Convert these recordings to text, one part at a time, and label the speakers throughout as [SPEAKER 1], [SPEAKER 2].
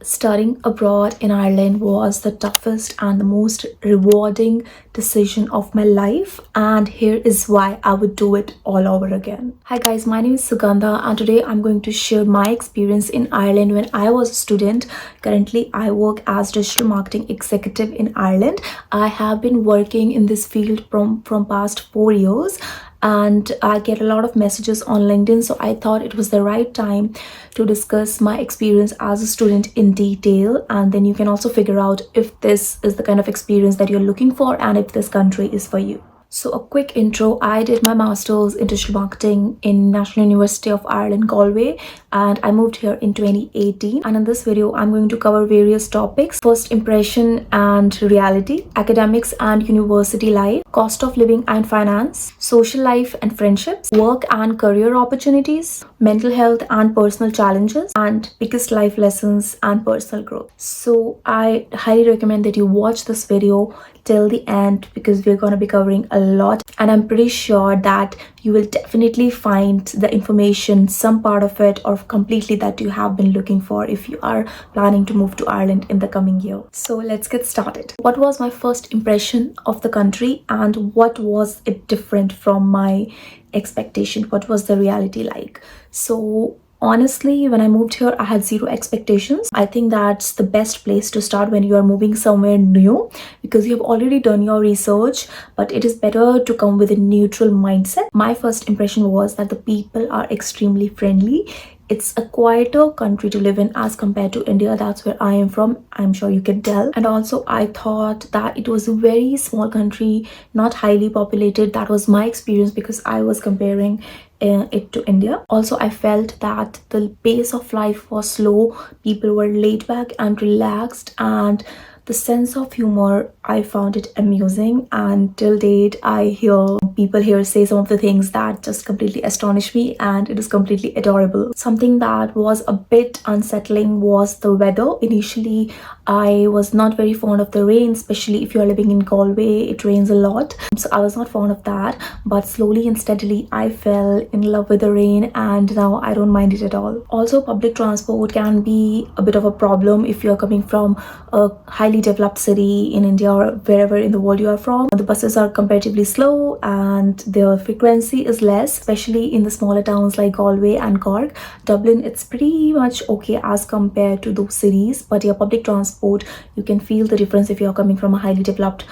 [SPEAKER 1] Studying abroad in Ireland was the toughest and the most rewarding decision of my life, and here is why I would do it all over again. Hi guys, my name is Sugandha, and today I'm going to share my experience in Ireland when I was a student. Currently, I work as digital marketing executive in Ireland. I have been working in this field from past 4 years, and I get a lot of messages on LinkedIn, so I thought it was the right time to discuss my experience as a student in detail, and then you can also figure out if this is the kind of experience that you're looking for and if this country is for you. So a quick intro, I did my master's in digital marketing in National University of Ireland, Galway, and I moved here in 2018. And in this video, I'm going to cover various topics: first impression and reality, academics and university life, cost of living and finance, social life and friendships, work and career opportunities, mental health and personal challenges, and biggest life lessons and personal growth. So I highly recommend that you watch this video till the end because we're going to be covering a lot, and I'm pretty sure that you will definitely find the information, some part of it or completely, that you have been looking for if you are planning to move to Ireland in the coming year. So let's get started. What was my first impression of the country and what was it different from my expectation? What was the reality like? So honestly, when I moved here, I had zero expectations. I think that's the best place to start when you are moving somewhere new, because you have already done your research, but it is better to come with a neutral mindset. My first impression was that the people are extremely friendly. It's a quieter country to live in as compared to India. That's where I am from. I'm sure you can tell. And also, I thought that it was a very small country, not highly populated. That was my experience because I was comparing it to India. Also, I felt that the pace of life was slow. People were laid back and relaxed, and the sense of humor, I found it amusing, and till date I hear people here say some of the things that just completely astonish me, and it is completely adorable. Something that was a bit unsettling was the weather. Initially, I was not very fond of the rain, especially if you're living in Galway. It rains a lot, so I was not fond of that, but slowly and steadily I fell in love with the rain, and now I don't mind it at all. Also, public transport can be a bit of a problem if you're coming from a highly developed city in India or wherever in the world you are from. The buses are comparatively slow and their frequency is less, especially in the smaller towns like Galway and Cork. Dublin, it's pretty much okay as compared to those cities, but your public transport, you can feel the difference if you're coming from a highly developed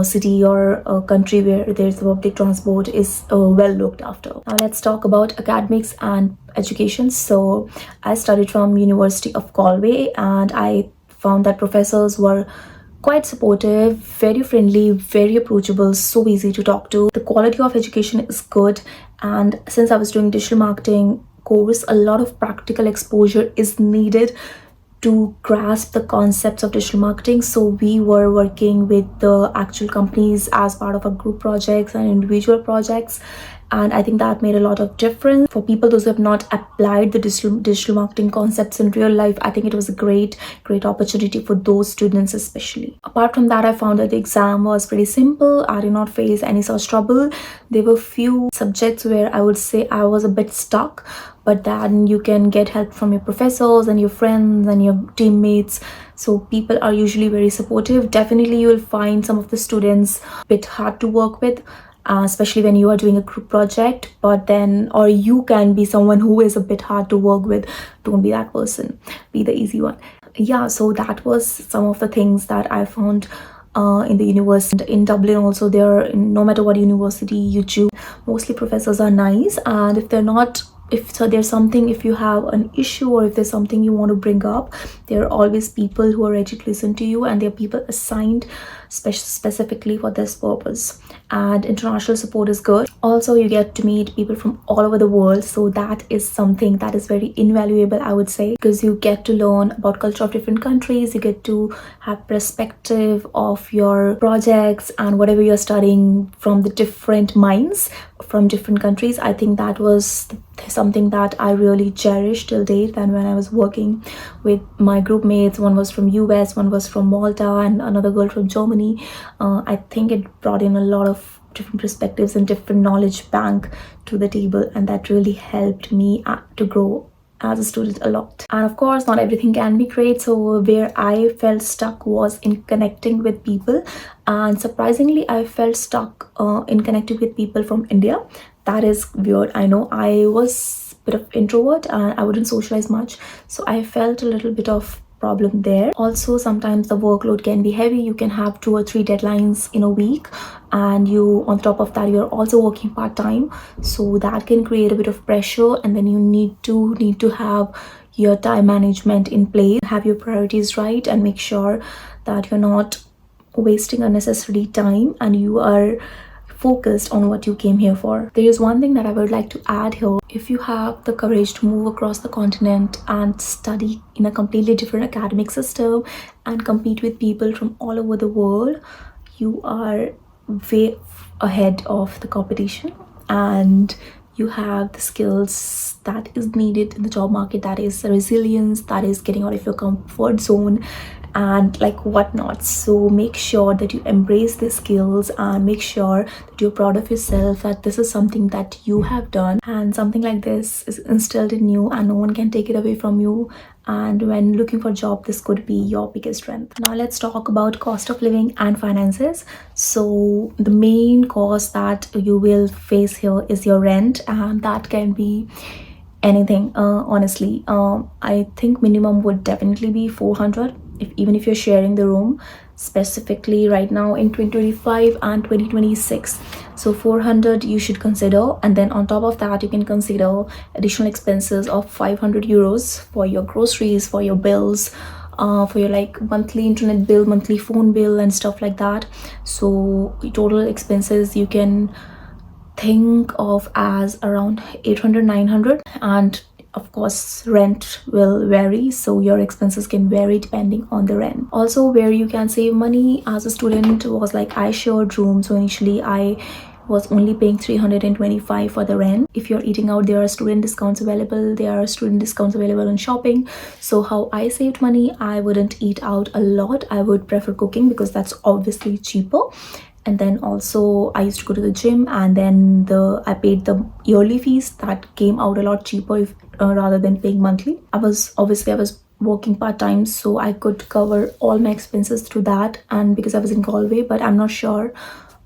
[SPEAKER 1] city or a country where there's the public transport is well looked after. Now let's talk about academics and education. So I studied from University of Galway, and I found that professors were quite supportive, very friendly, very approachable, so easy to talk to. The quality of education is good, and since I was doing digital marketing course, a lot of practical exposure is needed to grasp the concepts of digital marketing. So we were working with the actual companies as part of our group projects and individual projects, and I think that made a lot of difference for people those who have not applied the digital marketing concepts in real life. I think it was a great opportunity for those students especially. Apart from that, I found that the exam was pretty simple. I did not face any such trouble. There were few subjects where I would say I was a bit stuck, but then you can get help from your professors and your friends and your teammates. So people are usually very supportive. Definitely you will find some of the students a bit hard to work with, especially when you are doing a group project, but then, or you can be someone who is a bit hard to work with. Don't be that person, be the easy one. Yeah, so that was some of the things that I found in the university. In Dublin also, there, no matter what university you choose, mostly professors are nice, and if they're not, if so there's something, if you have an issue or if there's something you want to bring up, there are always people who are ready to listen to you, and there are people assigned specifically for this purpose. And international support is good. Also, you get to meet people from all over the world, so that is something that is very invaluable, I would say, because you get to learn about culture of different countries. You get to have perspective of your projects and whatever you're studying from the different minds from different countries. I think that was something that I really cherished till date. And when I was working with my group mates, one was from US, one was from Malta, and another girl from Germany, I think it brought in a lot of different perspectives and different knowledge bank to the table, and that really helped me to grow as a student a lot. And of course, not everything can be great. So where I felt stuck was in connecting with people, and surprisingly I felt stuck in connecting with people from India. That is weird, I know. I was a bit of introvert and I wouldn't socialize much, so I felt a little bit of problem there. Also, sometimes the workload can be heavy. You can have 2 or 3 deadlines in a week, and you, on top of that, you're also working part-time, so that can create a bit of pressure. And then you need to have your time management in place, have your priorities right, and make sure that you're not wasting unnecessary time and you are focused on what you came here for. There is one thing that I would like to add here. If you have the courage to move across the continent and study in a completely different academic system and compete with people from all over the world, you are way ahead of the competition, and you have the skills that is needed in the job market. That is resilience, that is getting out of your comfort zone, and like whatnot. So make sure that you embrace the skills and make sure that you're proud of yourself, that this is something that you have done, and something like this is instilled in you and no one can take it away from you. And when looking for a job, this could be your biggest strength. Now let's talk about cost of living and finances. So the main cost that you will face here is your rent, and that can be anything. Honestly, I think minimum would definitely be 400, even if you're sharing the room, specifically right now in 2025 and 2026. So 400 you should consider, and then on top of that you can consider additional expenses of 500 euros for your groceries, for your bills, for your like monthly internet bill, monthly phone bill, and stuff like that. So total expenses you can think of as around 800, 900. And of course rent will vary, so your expenses can vary depending on the rent. Also, where you can save money as a student was like I shared room, so initially I was only paying 325 for the rent. If you're eating out, there are student discounts available. There are student discounts available on shopping. So how I saved money, I wouldn't eat out a lot. I would prefer cooking because that's obviously cheaper. And then also I used to go to the gym, and then I paid the yearly fees. That came out a lot cheaper if, rather than paying monthly. I was working part-time, so I could cover all my expenses through that, and because I was in Galway. But I'm not sure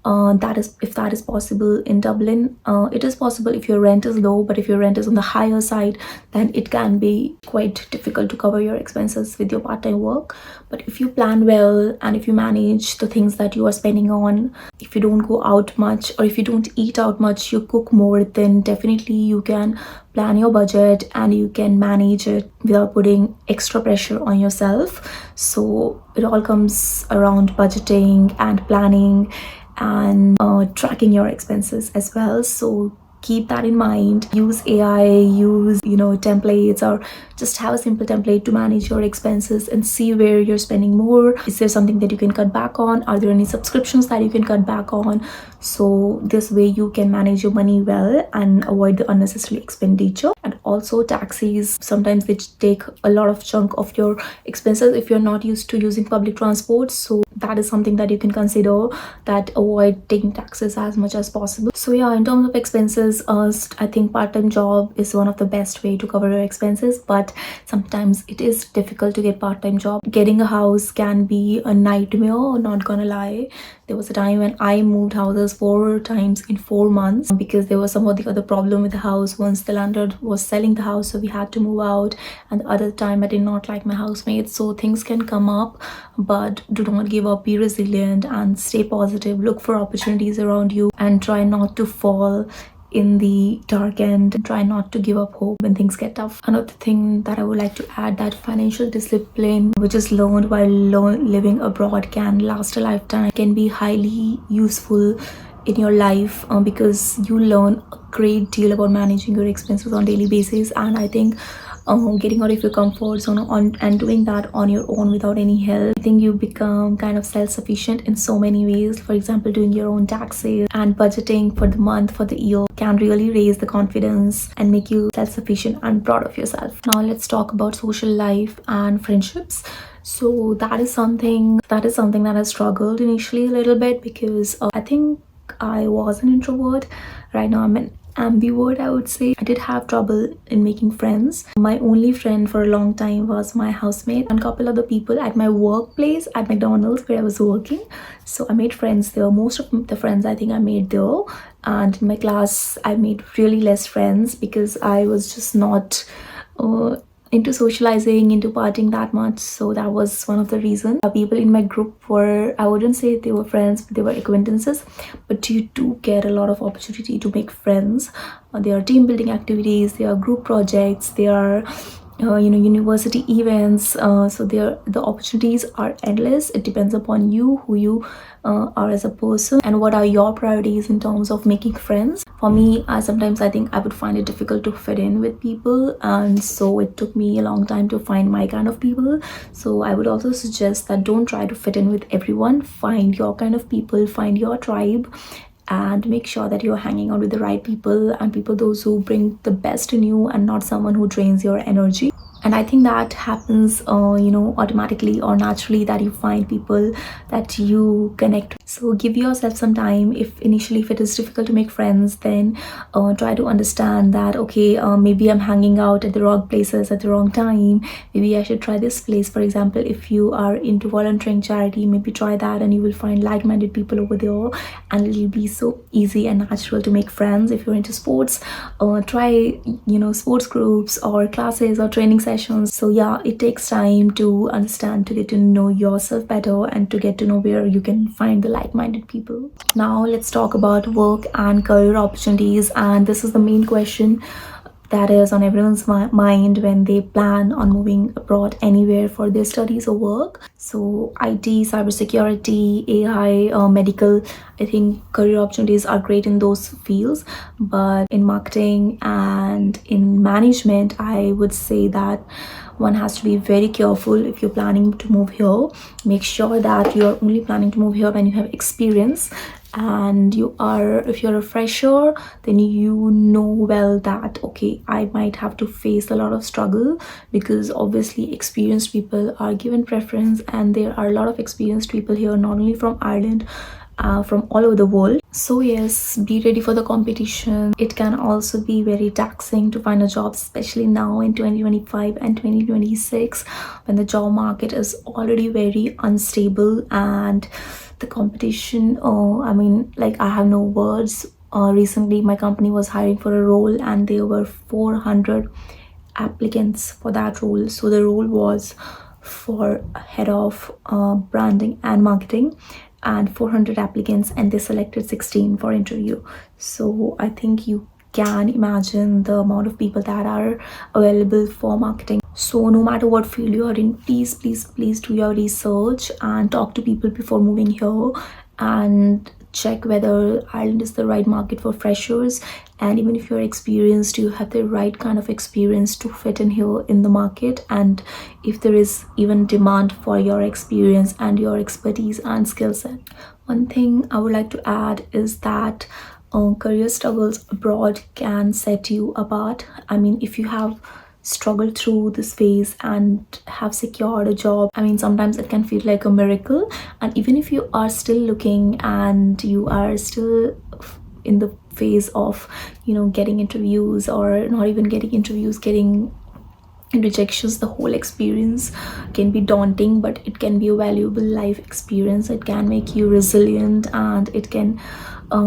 [SPEAKER 1] that is if that is possible in Dublin. It is possible if your rent is low, but if your rent is on the higher side, then it can be quite difficult to cover your expenses with your part-time work. But if you plan well and if you manage the things that you are spending on, if you don't go out much or if you don't eat out much, you cook more, then definitely you can plan your budget and you can manage it without putting extra pressure on yourself. So it all comes around budgeting and planning and tracking your expenses as well. So keep that in mind. Use AI, use templates, or just have a simple template to manage your expenses and see where you're spending more. Is there something that you can cut back on? Are there any subscriptions that you can cut back on? So this way you can manage your money well and avoid the unnecessary expenditure. And also taxis, sometimes they take a lot of chunk of your expenses if you're not used to using public transport. So that is something that you can consider, that avoid taking taxes as much as possible. So yeah, in terms of expenses, I think part-time job is one of the best way to cover your expenses, but sometimes it is difficult to get part-time job. Getting a house can be a nightmare, not gonna lie. There was a time when I moved houses 4 times in 4 months because there was some of the other problem with the house. Once the landlord was selling the house, so we had to move out, and the other time I did not like my housemates. So things can come up, but do not give up. Be resilient and stay positive. Look for opportunities around you and try not to fall in the dark end. Try not to give up hope when things get tough. Another thing that I would like to add, that financial discipline which is learned while living abroad can last a lifetime, can be highly useful in your life because you learn a great deal about managing your expenses on daily basis. And I think getting out of your comfort zone and doing that on your own without any help, I think you become kind of self-sufficient in so many ways. For example, doing your own taxes and budgeting for the month, for the year, can really raise the confidence and make you self-sufficient and proud of yourself. Now let's talk about social life and friendships. So that is something that I struggled initially a little bit because I think I was an introvert. Right now I'm an ambivert, I would say. I did have trouble in making friends. My only friend for a long time was my housemate and a couple other people at my workplace at McDonald's where I was working. So I made friends there. Most of the friends I think I made there. And in my class, I made really less friends because I was just not into socializing, into partying that much. So that was one of the reasons. People in my group were, I wouldn't say they were friends, but they were acquaintances. But you do get a lot of opportunity to make friends. There are team building activities, there are group projects, there are university events. So there the opportunities are endless. It depends upon you, who you are as a person, and what are your priorities in terms of making friends. For me, I think I would find it difficult to fit in with people, and so it took me a long time to find my kind of people. So I would also suggest that don't try to fit in with everyone. Find your kind of people, find your tribe, and make sure that you're hanging out with the right people, and people those who bring the best in you and not someone who drains your energy. And I think that happens automatically or naturally, that you find people that you connect with. So give yourself some time. If it is difficult to make friends, then try to understand that, okay, maybe I'm hanging out at the wrong places at the wrong time. Maybe I should try this place. For example, if you are into volunteering charity, maybe try that and you will find like-minded people over there, and it will be so easy and natural to make friends. If you're into sports, try sports groups or classes or training sessions. So yeah, it takes time to understand, to get to know yourself better, and to get to know where you can find the like-minded people. Now let's talk about work and career opportunities, and this is the main question that is on everyone's mind when they plan on moving abroad anywhere for their studies or work. So IT, cybersecurity, AI, medical, I think career opportunities are great in those fields. But in marketing and in management, I would say that one has to be very careful. If you're planning to move here, make sure that you're only planning to move here when you have experience. And if you're a fresher, then you know well that, okay, I might have to face a lot of struggle, because obviously experienced people are given preference, and there are a lot of experienced people here, not only from Ireland, from all over the world. So yes, be ready for the competition. It can also be very taxing to find a job, especially now in 2025 and 2026, when the job market is already very unstable and the competition, I have no words. Recently my company was hiring for a role, and there were 400 applicants for that role. So the role was for head of branding and marketing, and 400 applicants, and they selected 16 for interview. So I think you can imagine the amount of people that are available for marketing. So no matter what field you are in, please do your research and talk to people before moving here, and check whether Ireland is the right market for freshers. And even if you're experienced, you have the right kind of experience to fit in here in the market, and if there is even demand for your experience and your expertise and skill set. One thing I would like to add is that career struggles abroad can set you apart. I mean, if you have struggled through this phase and have secured a job, I mean, sometimes it can feel like a miracle. And even if you are still looking and you are still in the phase of getting interviews, or not even getting interviews, getting rejections, the whole experience can be daunting, but it can be a valuable life experience. It can make you resilient, and it can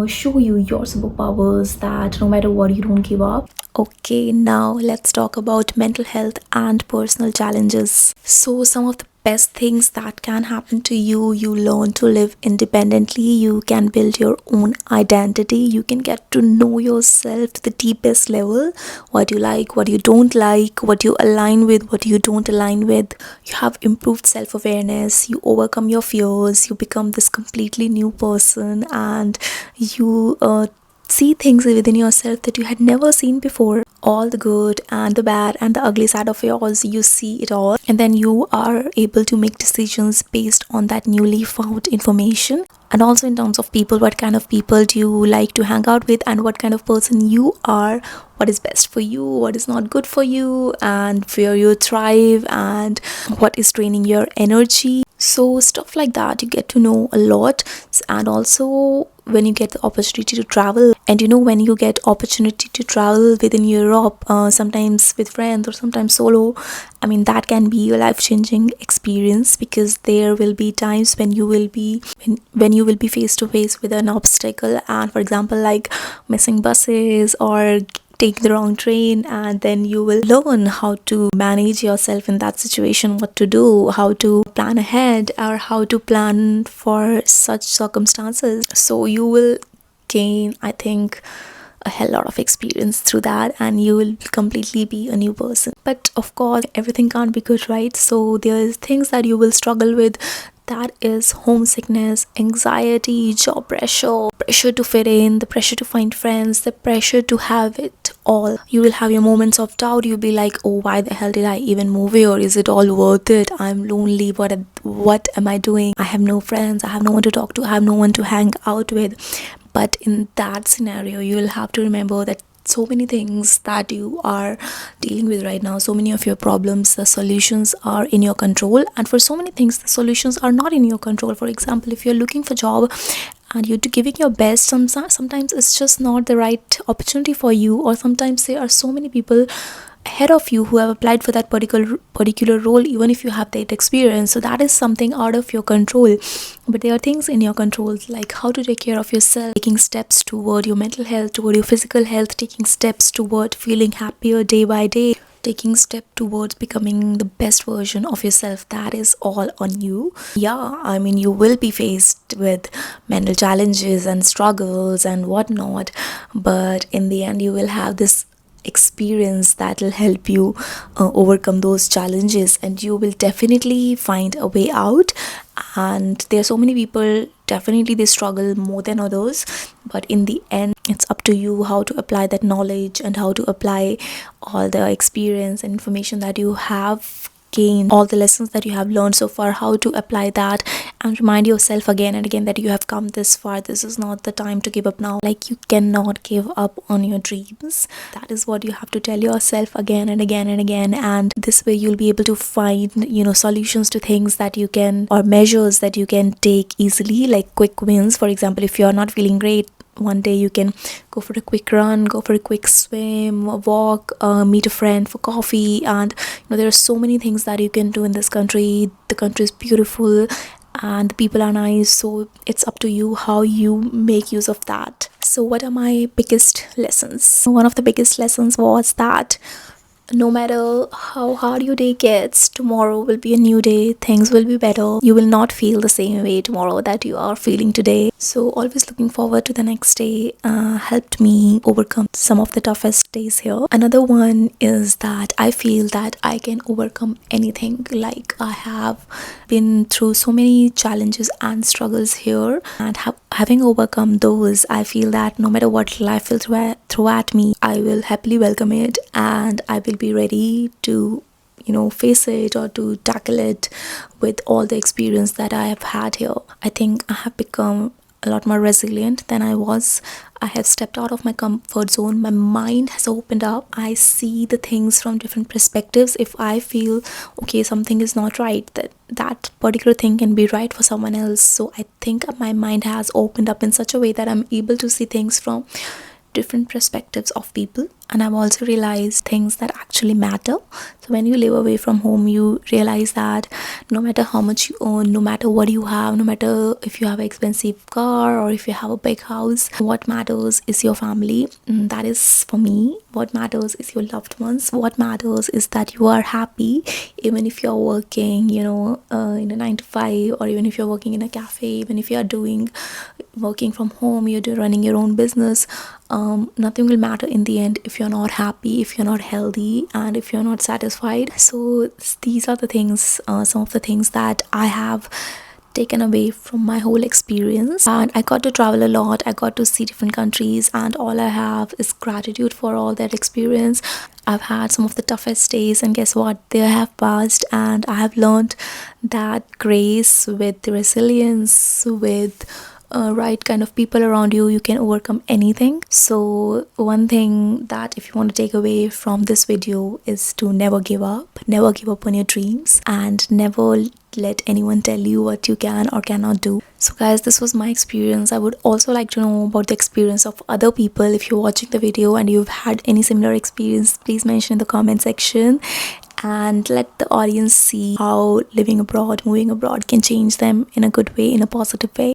[SPEAKER 1] show you your superpowers, that no matter what, you don't give up. Okay, now let's talk about mental health and personal challenges. So some of the best things that can happen to you: you learn to live independently, you can build your own identity, you can get to know yourself to the deepest level, what you like, what you don't like, what you align with, what you don't align with. You have improved self-awareness, you overcome your fears, you become this completely new person, and you see things within yourself that you had never seen before. All the good and the bad and the ugly side of yours, you see it all, and then you are able to make decisions based on that newly found information. And also in terms of people, what kind of people do you like to hang out with, and what kind of person you are what is best for you, what is not good for you, and where you thrive, and what is draining your energy. So stuff like that, you get to know a lot. And also when you get the opportunity to travel, and when you get opportunity to travel within Europe, sometimes with friends or sometimes solo, I mean, that can be a life-changing experience, because there will be times when you will be when you will be face to face with an obstacle, and for example, like missing buses or take the wrong train, and then you will learn how to manage yourself in that situation, what to do, how to plan ahead, or how to plan for such circumstances. So you will gain, I think, a hell lot of experience through that, and you will completely be a new person. But of course, everything can't be good, right? So there's things that you will struggle with. That is homesickness, anxiety, job pressure, pressure to fit in, the pressure to find friends, the pressure to have it all. You will have your moments of doubt. You'll be like, oh, why the hell did I even move here? Is it all worth it? I'm lonely. What am I doing? I have no friends. I have no one to talk to. I have no one to hang out with. But in that scenario, you will have to remember that so many things that you are dealing with right now, so many of your problems, the solutions are in your control. And for so many things, the solutions are not in your control. For example, if you're looking for a job and you're giving your best, sometimes it's just not the right opportunity for you, or sometimes there are so many people ahead of you who have applied for that particular role, even if you have that experience. So that is something out of your control. But there are things in your control, like how to take care of yourself, taking steps toward your mental health, toward your physical health, taking steps toward feeling happier day by day, taking step towards becoming the best version of yourself. That is all on you. Yeah, I mean, you will be faced with mental challenges and struggles and whatnot, but in the end you will have this experience that will help you overcome those challenges, and you will definitely find a way out. And there are so many people, definitely they struggle more than others, but in the end it's up to you how to apply that knowledge, and how to apply all the experience and information that you have gained, all the lessons that you have learned so far, how to apply that, and remind yourself again and again that you have come this far. This is not the time to give up now. Like, you cannot give up on your dreams. That is what you have to tell yourself again and again and again. And this way you'll be able to find solutions to things that you can, or measures that you can take easily, like quick wins. For example, if you're not feeling great one day, you can go for a quick run, go for a quick swim, a walk, meet a friend for coffee. And there are so many things that you can do in this country. The country is beautiful and the people are nice, so it's up to you how you make use of that. So what are my biggest lessons? One of the biggest lessons was that no matter how hard your day gets, tomorrow will be a new day. Things will be better. You will not feel the same way tomorrow that you are feeling today. So always looking forward to the next day helped me overcome some of the toughest days here. Another one is that I feel that I can overcome anything. Like, I have been through so many challenges and struggles here, and having overcome those, I feel that no matter what life will throw at me, I will happily welcome it, and I will be ready to face it, or to tackle it with all the experience that I have had here. I think I have become a lot more resilient than I was. I have stepped out of my comfort zone. My mind has opened up. I see the things from different perspectives. If I feel okay, something is not right, that particular thing can be right for someone else. So I think my mind has opened up in such a way that I'm able to see things from different perspectives of people. And I've also realized things that actually matter. So when you live away from home, you realize that no matter how much you earn, no matter what you have, no matter if you have an expensive car or if you have a big house, what matters is your family. That is for me. What matters is your loved ones. What matters is that you are happy, even if you're working in a 9 to 5, or even if you're working in a cafe, even if you're working from home, you're running your own business. Nothing will matter in the end if you're not happy, if you're not healthy, and if you're not satisfied. So these are the things, some of the things that I have taken away from my whole experience. And I got to travel a lot, I got to see different countries, and all I have is gratitude for all that experience. I've had some of the toughest days, and guess what, they have passed, and I have learned that grace with the resilience, with right kind of people around you, you can overcome anything. So one thing that if you want to take away from this video is to never give up on your dreams, and never let anyone tell you what you can or cannot do. So guys, this was my experience. I would also like to know about the experience of other people. If you're watching the video and you've had any similar experience, please mention in the comment section, and let the audience see how living abroad, moving abroad can change them in a good way, in a positive way.